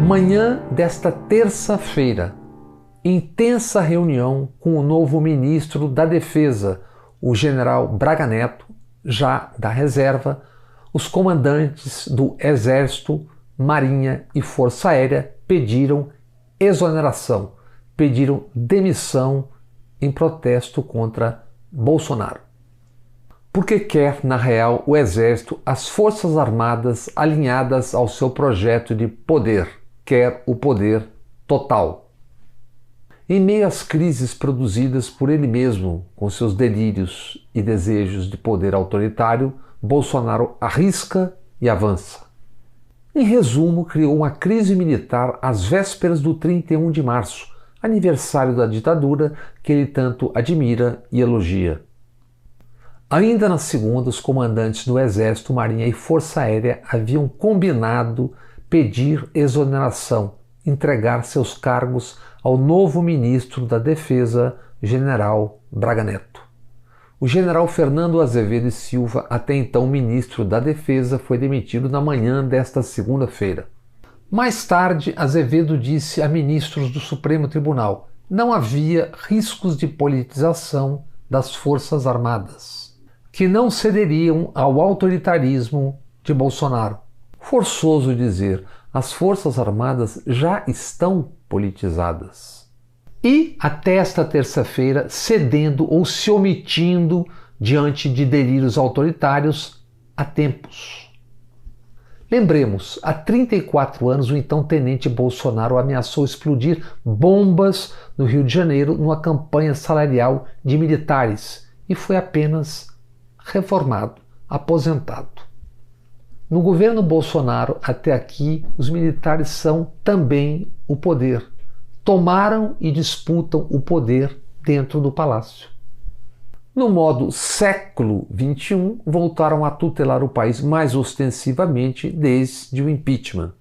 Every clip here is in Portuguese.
Manhã desta terça-feira, intensa reunião com o novo ministro da Defesa, o general Braga Neto, já da reserva, os comandantes do Exército, Marinha e Força Aérea pediram exoneração, pediram demissão em protesto contra Bolsonaro. Porque quer, na real, o Exército, as Forças Armadas alinhadas ao seu projeto de poder, quer o poder total. Em meio às crises produzidas por ele mesmo, com seus delírios e desejos de poder autoritário, Bolsonaro arrisca e avança. Em resumo, criou uma crise militar às vésperas do 31 de março, aniversário da ditadura que ele tanto admira e elogia. Ainda na segunda, os comandantes do Exército, Marinha e Força Aérea haviam combinado pedir exoneração, entregar seus cargos ao novo ministro da Defesa, general Braga Neto. O general Fernando Azevedo e Silva, até então ministro da Defesa, foi demitido na manhã desta segunda-feira. Mais tarde, Azevedo disse a ministros do Supremo Tribunal: não havia riscos de politização das Forças Armadas, que não cederiam ao autoritarismo de Bolsonaro. Forçoso dizer, as Forças Armadas já estão politizadas. E, até esta terça-feira, cedendo ou se omitindo diante de delírios autoritários há tempos. Lembremos, há 34 anos o então tenente Bolsonaro ameaçou explodir bombas no Rio de Janeiro numa campanha salarial de militares e foi apenas reformado, aposentado. No governo Bolsonaro, até aqui, os militares são também o poder. Tomaram e disputam o poder dentro do palácio. No modo século XXI, voltaram a tutelar o país mais ostensivamente desde o impeachment.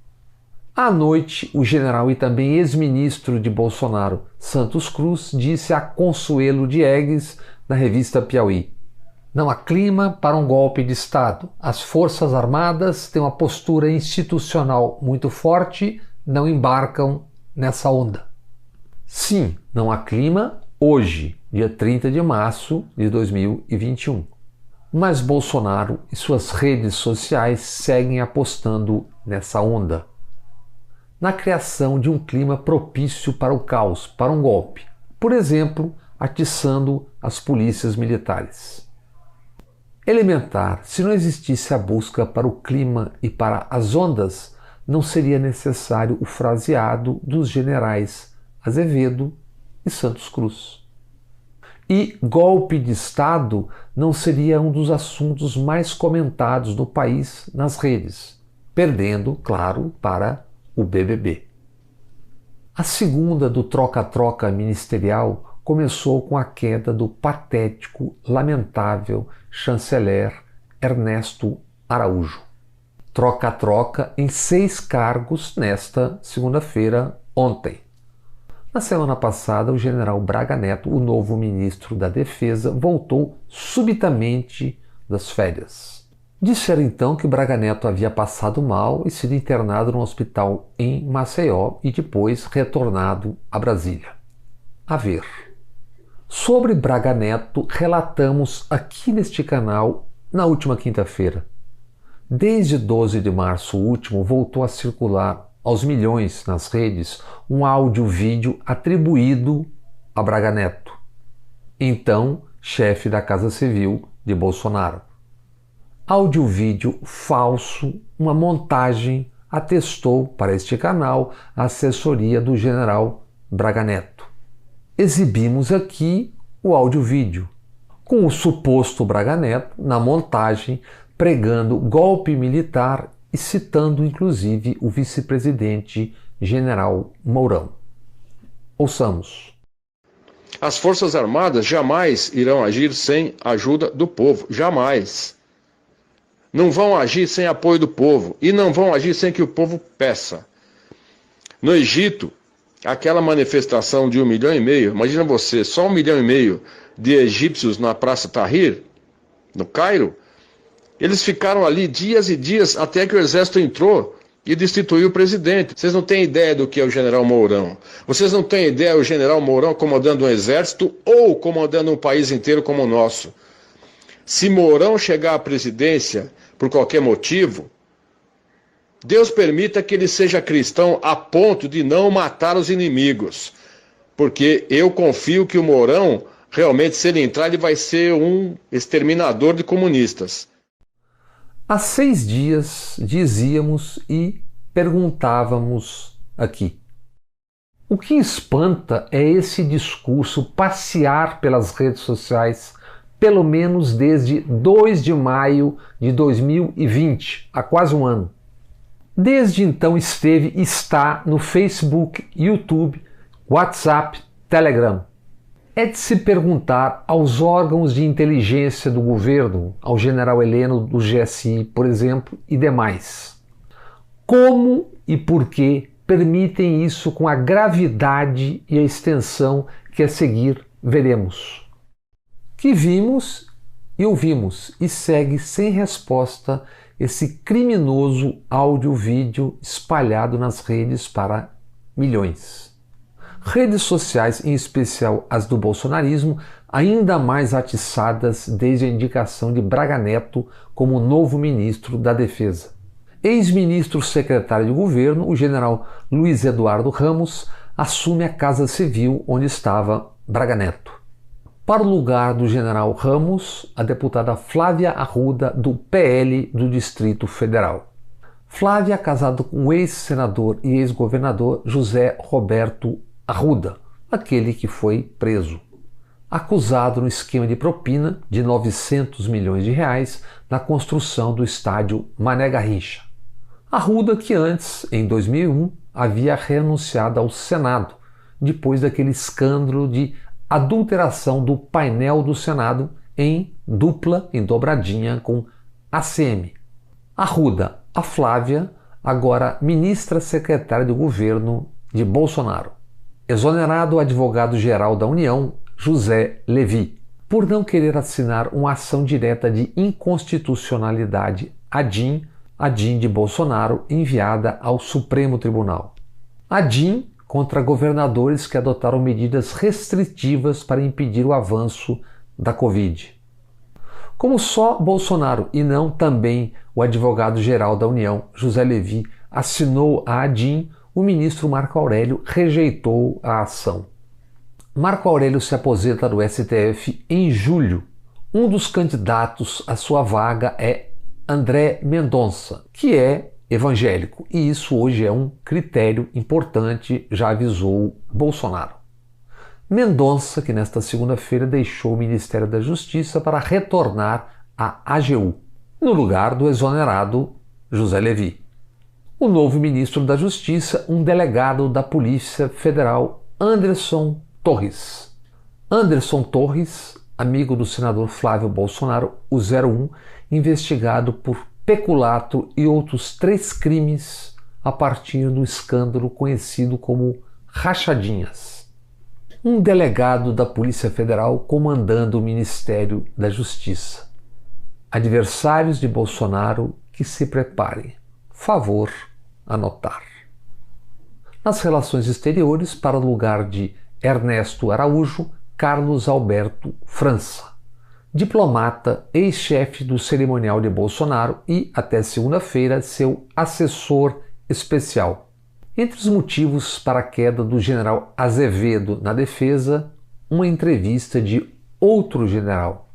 À noite, o general e também ex-ministro de Bolsonaro, Santos Cruz, disse a Consuelo Diegues na revista Piauí: não há clima para um golpe de Estado. As Forças Armadas têm uma postura institucional muito forte, não embarcam nessa onda. Sim, não há clima hoje, dia 30 de março de 2021. Mas Bolsonaro e suas redes sociais seguem apostando nessa onda, na criação de um clima propício para o caos, para um golpe. Por exemplo, atiçando as polícias militares. Elementar, se não existisse a busca para o clima e para as ondas, não seria necessário o fraseado dos generais Azevedo e Santos Cruz. E golpe de Estado não seria um dos assuntos mais comentados no país nas redes, perdendo, claro, para o BBB. A segunda do troca-troca ministerial começou com a queda do patético, lamentável chanceler Ernesto Araújo. Troca-troca em 6 cargos nesta segunda-feira, ontem. Na semana passada, o general Braga Neto, o novo ministro da Defesa, voltou subitamente das férias. Disseram então que Braga Neto havia passado mal e sido internado no hospital em Maceió e depois retornado a Brasília. A ver. Sobre Braga Neto, relatamos aqui neste canal na última quinta-feira. Desde 12 de março último, voltou a circular aos milhões nas redes um áudio-vídeo atribuído a Braga Neto, então chefe da Casa Civil de Bolsonaro. Áudio-vídeo falso, uma montagem, atestou para este canal a assessoria do general Braga Neto. Exibimos aqui o áudio-vídeo, com o suposto Braga Neto na montagem pregando golpe militar e citando inclusive o vice-presidente general Mourão. Ouçamos. As Forças Armadas jamais irão agir sem a ajuda do povo, jamais. Não vão agir sem apoio do povo e não vão agir sem que o povo peça. No Egito, aquela manifestação de 1,5 milhão, imagina você, só 1,5 milhão de egípcios na Praça Tahrir, no Cairo, eles ficaram ali dias e dias até que o exército entrou e destituiu o presidente. Vocês não têm ideia do que é o general Mourão. Vocês não têm ideia do general Mourão comandando um exército ou comandando um país inteiro como o nosso. Se Mourão chegar à presidência por qualquer motivo, Deus permita que ele seja cristão a ponto de não matar os inimigos. Porque eu confio que o Mourão, realmente, se ele entrar, ele vai ser um exterminador de comunistas. Há 6 dias dizíamos e perguntávamos aqui. O que espanta é esse discurso passear pelas redes sociais, pelo menos desde 2 de maio de 2020, há quase um ano. Desde então esteve e está no Facebook, YouTube, WhatsApp, Telegram. É de se perguntar aos órgãos de inteligência do governo, ao general Heleno do GSI, por exemplo, e demais, como e por que permitem isso com a gravidade e a extensão que a seguir veremos. Que vimos e ouvimos e segue sem resposta esse criminoso áudio-vídeo espalhado nas redes para milhões. Redes sociais, em especial as do bolsonarismo, ainda mais atiçadas desde a indicação de Braga Neto como novo ministro da Defesa. Ex-ministro secretário de governo, o general Luiz Eduardo Ramos, assume a Casa Civil onde estava Braga Neto. Para o lugar do general Ramos, a deputada Flávia Arruda, do PL do Distrito Federal. Flávia, casada com o ex-senador e ex-governador José Roberto Arruda, aquele que foi preso, acusado no esquema de propina de 900 milhões de reais na construção do estádio Mané Garrincha. Arruda que antes, em 2001, havia renunciado ao Senado, depois daquele escândalo de adulteração do painel do Senado em dobradinha com ACM. Arruda, a Flávia, agora ministra secretária do governo de Bolsonaro. Exonerado o advogado-geral da União, José Levi, por não querer assinar uma ação direta de inconstitucionalidade ADIM de Bolsonaro enviada ao Supremo Tribunal. ADIM contra governadores que adotaram medidas restritivas para impedir o avanço da Covid. Como só Bolsonaro e não também o advogado-geral da União, José Levi, assinou a ADIM, o ministro Marco Aurélio rejeitou a ação. Marco Aurélio se aposenta do STF em julho. Um dos candidatos à sua vaga é André Mendonça, que é evangélico, e isso hoje é um critério importante, já avisou Bolsonaro. Mendonça, que nesta segunda-feira deixou o Ministério da Justiça para retornar à AGU, no lugar do exonerado José Levi. O novo ministro da Justiça, um delegado da Polícia Federal, Anderson Torres. Anderson Torres, amigo do senador Flávio Bolsonaro, o 01, investigado por peculato e outros 3 crimes a partir do escândalo conhecido como rachadinhas. Um delegado da Polícia Federal comandando o Ministério da Justiça. Adversários de Bolsonaro que se preparem. Favor anotar. Nas relações exteriores, para o lugar de Ernesto Araújo, Carlos Alberto França, diplomata, ex-chefe do cerimonial de Bolsonaro e, até segunda-feira, seu assessor especial. Entre os motivos para a queda do general Azevedo na defesa, uma entrevista de outro general,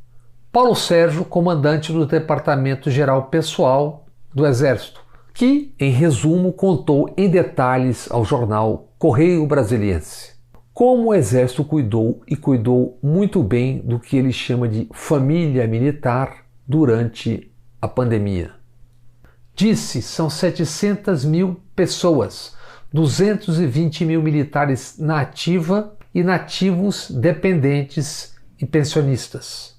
Paulo Sérgio, comandante do Departamento Geral Pessoal do Exército, que, em resumo, contou em detalhes ao jornal Correio Brasiliense como o Exército cuidou muito bem do que ele chama de família militar durante a pandemia. Disse, são 700 mil pessoas, 220 mil militares na ativa e nativos dependentes e pensionistas,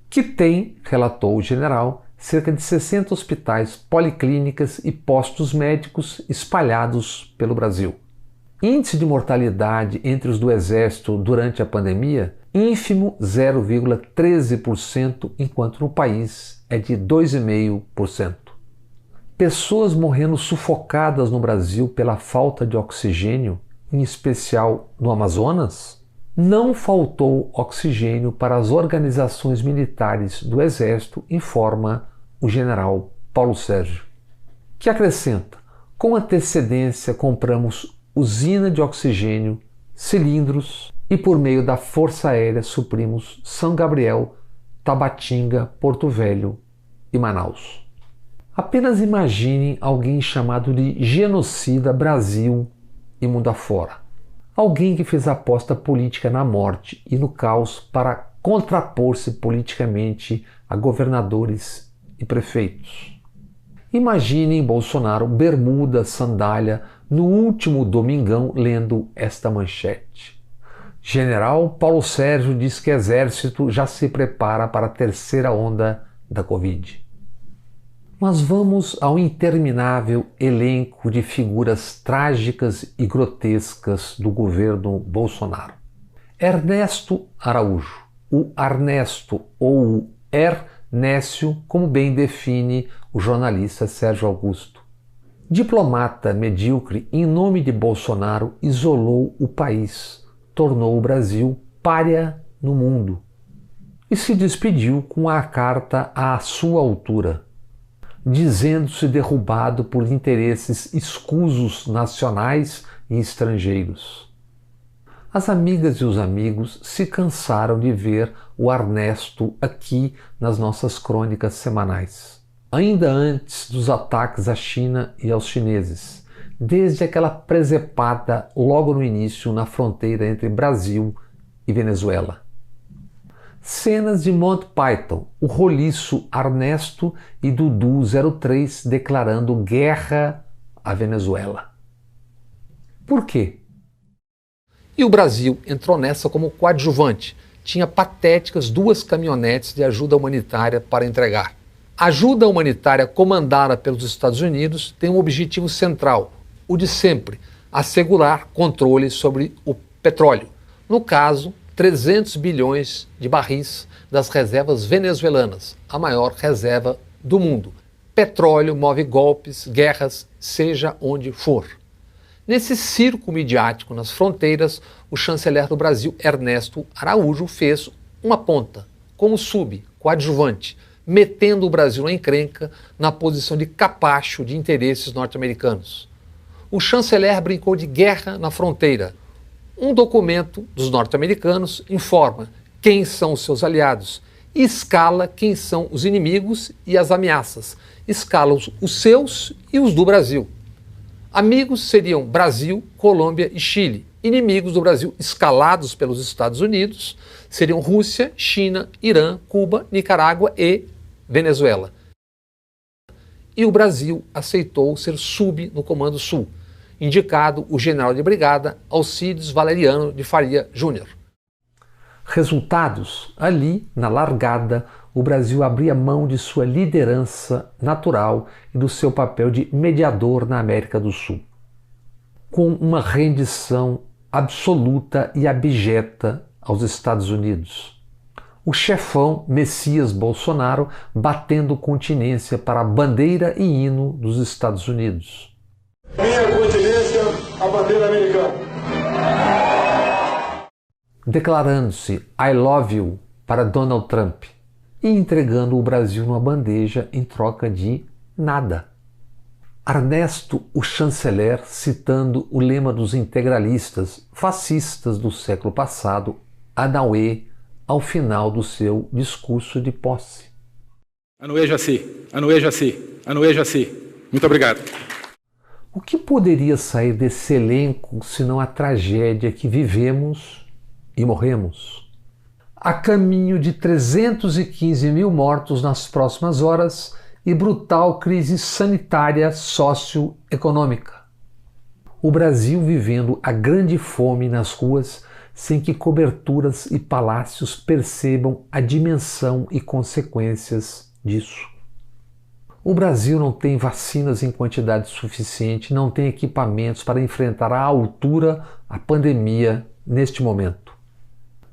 que tem, relatou o general, cerca de 60 hospitais, policlínicas e postos médicos espalhados pelo Brasil. Índice de mortalidade entre os do Exército durante a pandemia, ínfimo 0,13%, enquanto no país é de 2,5%. pessoas morrendo sufocadas no Brasil pela falta de oxigênio, em especial no Amazonas? Não faltou oxigênio para as organizações militares do Exército, informa o general Paulo Sérgio, que acrescenta: com antecedência compramos usina de oxigênio, cilindros e por meio da Força Aérea suprimos São Gabriel, Tabatinga, Porto Velho e Manaus. Apenas imaginem alguém chamado de genocida Brasil e mundo afora. Alguém que fez aposta política na morte e no caos para contrapor-se politicamente a governadores e prefeitos. Imaginem Bolsonaro bermuda, sandália, no último domingão lendo esta manchete: General Paulo Sérgio diz que Exército já se prepara para a terceira onda da Covid. Mas vamos ao interminável elenco de figuras trágicas e grotescas do governo Bolsonaro. Ernesto Araújo, o Arnesto ou o Ernécio, como bem define o jornalista Sérgio Augusto. Diplomata medíocre, em nome de Bolsonaro, isolou o país, tornou o Brasil pária no mundo e se despediu com a carta à sua altura, dizendo-se derrubado por interesses escusos nacionais e estrangeiros. As amigas e os amigos se cansaram de ver o Ernesto aqui nas nossas crônicas semanais, ainda antes dos ataques à China e aos chineses, desde aquela presepada logo no início na fronteira entre Brasil e Venezuela. Cenas de Monty Python, o roliço Ernesto e Dudu 03 declarando guerra à Venezuela. Por quê? E o Brasil entrou nessa como coadjuvante. Tinha patéticas 2 caminhonetes de ajuda humanitária para entregar. A ajuda humanitária comandada pelos Estados Unidos tem um objetivo central, o de sempre: assegurar controle sobre o petróleo. No caso, 300 bilhões de barris das reservas venezuelanas, a maior reserva do mundo. Petróleo move golpes, guerras, seja onde for. Nesse circo midiático nas fronteiras, o chanceler do Brasil, Ernesto Araújo, fez uma ponta, como coadjuvante, metendo o Brasil na encrenca na posição de capacho de interesses norte-americanos. O chanceler brincou de guerra na fronteira. Um documento dos norte-americanos informa quem são os seus aliados e escala quem são os inimigos e as ameaças. Escala os seus e os do Brasil. Amigos seriam Brasil, Colômbia e Chile. Inimigos do Brasil, escalados pelos Estados Unidos, seriam Rússia, China, Irã, Cuba, Nicarágua e Venezuela. E o Brasil aceitou ser sub no Comando Sul, indicado o general de brigada Alcides Valeriano de Faria Júnior. Resultados: ali, na largada, o Brasil abria mão de sua liderança natural e do seu papel de mediador na América do Sul, com uma rendição absoluta e abjeta aos Estados Unidos. O chefão Messias Bolsonaro batendo continência para a bandeira e hino dos Estados Unidos. Minha continência, a bandeira americana. Declarando-se I love you para Donald Trump e entregando o Brasil numa bandeja em troca de nada. Ernesto, o chanceler, citando o lema dos integralistas fascistas do século passado, Adauê, ao final do seu discurso de posse. Anuê Jaci, Anuê Jaci, Anuê Jaci. Muito obrigado. O que poderia sair desse elenco senão a tragédia que vivemos e morremos? A caminho de 315 mil mortos nas próximas horas e brutal crise sanitária socioeconômica. O Brasil vivendo a grande fome nas ruas sem que coberturas e palácios percebam a dimensão e consequências disso. O Brasil não tem vacinas em quantidade suficiente, não tem equipamentos para enfrentar à altura a pandemia neste momento.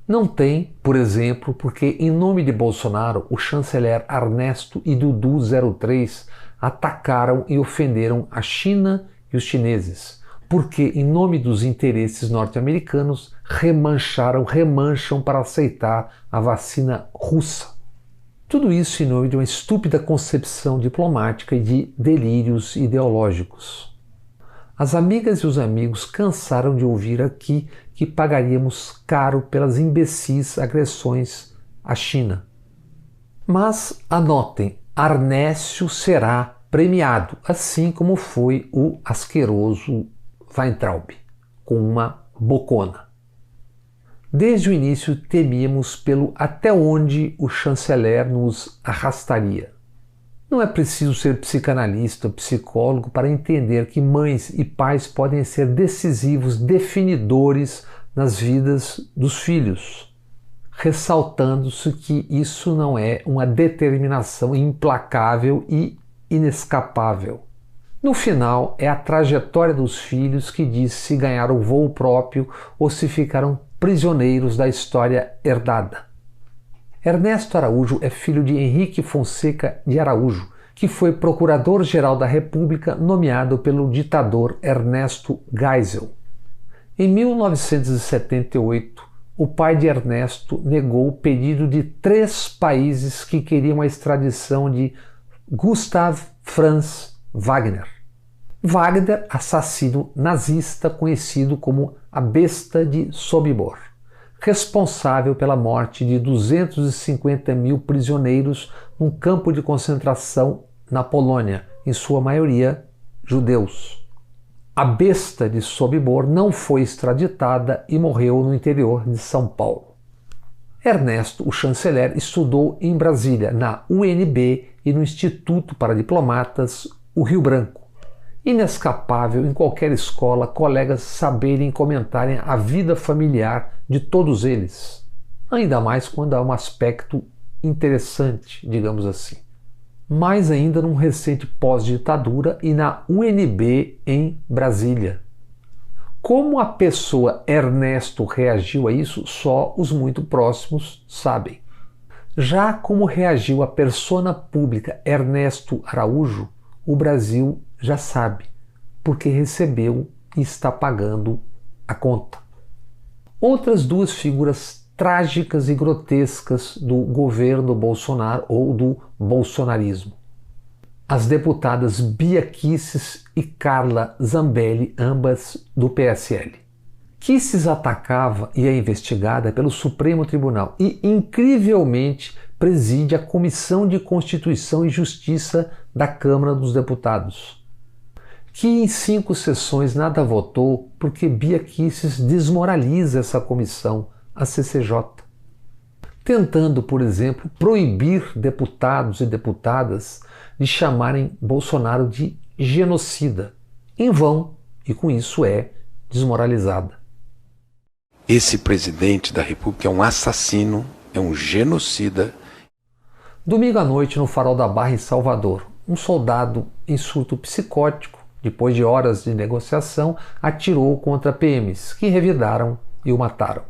Não tem, por exemplo, porque em nome de Bolsonaro, o chanceler Ernesto e Dudu 03 atacaram e ofenderam a China e os chineses, porque, em nome dos interesses norte-americanos, remancham para aceitar a vacina russa. Tudo isso em nome de uma estúpida concepção diplomática e de delírios ideológicos. As amigas e os amigos cansaram de ouvir aqui que pagaríamos caro pelas imbecis agressões à China. Mas anotem, Arnécio será premiado, assim como foi o asqueroso Weintraub, com uma bocona. Desde o início temíamos pelo até onde o chanceler nos arrastaria. Não é preciso ser psicanalista ou psicólogo para entender que mães e pais podem ser decisivos definidores nas vidas dos filhos, ressaltando-se que isso não é uma determinação implacável e inescapável. No final, é a trajetória dos filhos que diz se ganharam o voo próprio ou se ficaram prisioneiros da história herdada. Ernesto Araújo é filho de Henrique Fonseca de Araújo, que foi procurador-geral da República nomeado pelo ditador Ernesto Geisel. Em 1978, o pai de Ernesto negou o pedido de 3 países que queriam a extradição de Gustav Franz Wagner. Wagner, assassino nazista conhecido como a Besta de Sobibor, responsável pela morte de 250 mil prisioneiros num campo de concentração na Polônia, em sua maioria judeus. A Besta de Sobibor não foi extraditada e morreu no interior de São Paulo. Ernesto, o chanceler, estudou em Brasília, na UNB e no Instituto para Diplomatas, o Rio Branco. Inescapável em qualquer escola, colegas saberem e comentarem a vida familiar de todos eles. Ainda mais quando há um aspecto interessante, digamos assim. Mais ainda num recente pós-ditadura e na UNB em Brasília. Como a pessoa Ernesto reagiu a isso, só os muito próximos sabem. Já como reagiu a persona pública Ernesto Araújo, o Brasil já sabe, porque recebeu e está pagando a conta. Outras 2 figuras trágicas e grotescas do governo Bolsonaro ou do bolsonarismo. As deputadas Bia Kicis e Carla Zambelli, ambas do PSL. Kicis atacava e é investigada pelo Supremo Tribunal e, incrivelmente, preside a Comissão de Constituição e Justiça da Câmara dos Deputados, que em 5 sessões nada votou porque Bia Kicis desmoraliza essa comissão, a CCJ, tentando, por exemplo, proibir deputados e deputadas de chamarem Bolsonaro de genocida, em vão, e com isso é desmoralizada. Esse presidente da República é um assassino, é um genocida. Domingo à noite, no Farol da Barra, em Salvador, um soldado em surto psicótico, depois de horas de negociação, atirou contra PMs, que revidaram e o mataram.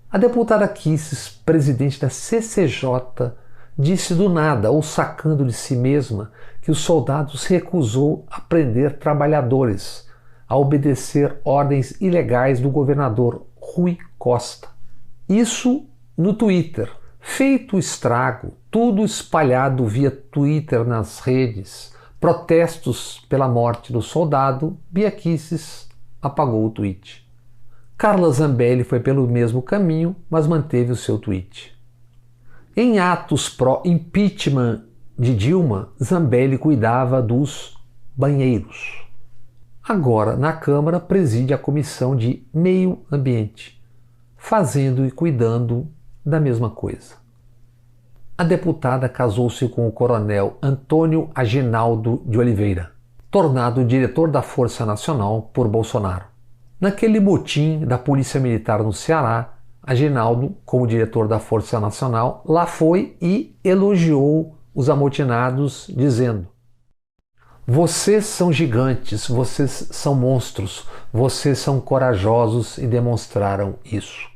A deputada Kicis, presidente da CCJ, disse do nada, ou sacando de si mesma, que os soldados recusou a prender trabalhadores, a obedecer ordens ilegais do governador Rui Costa. Isso no Twitter. Feito o estrago, tudo espalhado via Twitter nas redes, protestos pela morte do soldado, Bia Kicis apagou o tweet. Carla Zambelli foi pelo mesmo caminho, mas manteve o seu tweet. Em atos pró-impeachment de Dilma, Zambelli cuidava dos banheiros. Agora, na Câmara, preside a Comissão de Meio Ambiente, fazendo e cuidando da mesma coisa. A deputada casou-se com o coronel Antônio Aginaldo de Oliveira, tornado diretor da Força Nacional por Bolsonaro. Naquele motim da Polícia Militar no Ceará, Aginaldo, como diretor da Força Nacional, lá foi e elogiou os amotinados, dizendo: "Vocês são gigantes, vocês são monstros, vocês são corajosos e demonstraram isso."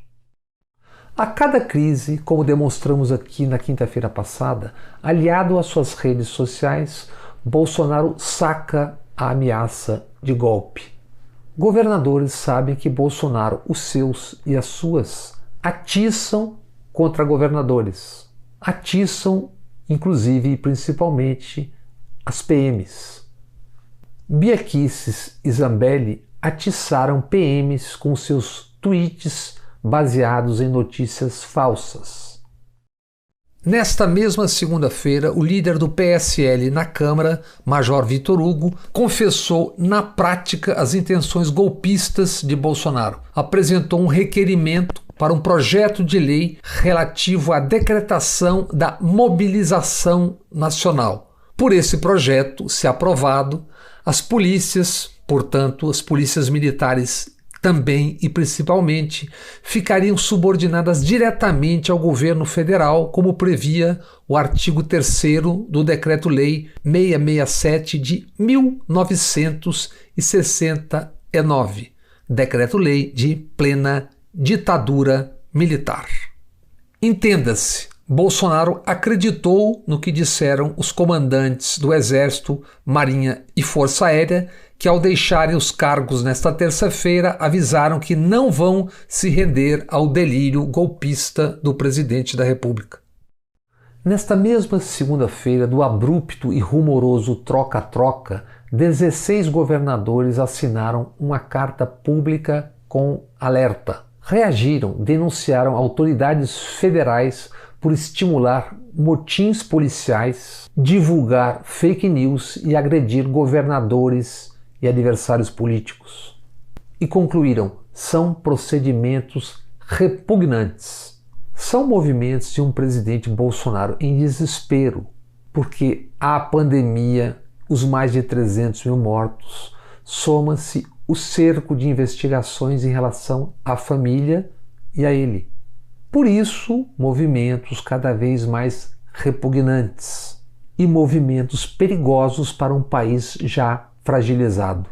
A cada crise, como demonstramos aqui na quinta-feira passada, aliado às suas redes sociais, Bolsonaro saca a ameaça de golpe. Governadores sabem que Bolsonaro, os seus e as suas, atiçam contra governadores. Atiçam, inclusive e principalmente, as PMs. Bia Kicis e Zambelli atiçaram PMs com seus tweets baseados em notícias falsas. Nesta mesma segunda-feira, o líder do PSL na Câmara, Major Vitor Hugo, confessou na prática as intenções golpistas de Bolsonaro. Apresentou um requerimento para um projeto de lei relativo à decretação da mobilização nacional. Por esse projeto, se aprovado, as polícias, portanto, as polícias militares também e principalmente ficariam subordinadas diretamente ao governo federal, como previa o artigo 3º do Decreto-Lei 667 de 1969, Decreto-Lei de plena ditadura militar. Entenda-se, Bolsonaro acreditou no que disseram os comandantes do Exército, Marinha e Força Aérea, que ao deixarem os cargos nesta terça-feira avisaram que não vão se render ao delírio golpista do presidente da República. Nesta mesma segunda-feira do abrupto e rumoroso troca-troca, 16 governadores assinaram uma carta pública com alerta. Reagiram, denunciaram autoridades federais por estimular motins policiais, divulgar fake news e agredir governadores e adversários políticos. E concluíram: são procedimentos repugnantes. São movimentos de um presidente Bolsonaro em desespero, porque à pandemia, os mais de 300 mil mortos, soma-se o cerco de investigações em relação à família e a ele. Por isso, movimentos cada vez mais repugnantes e movimentos perigosos para um país já fragilizado.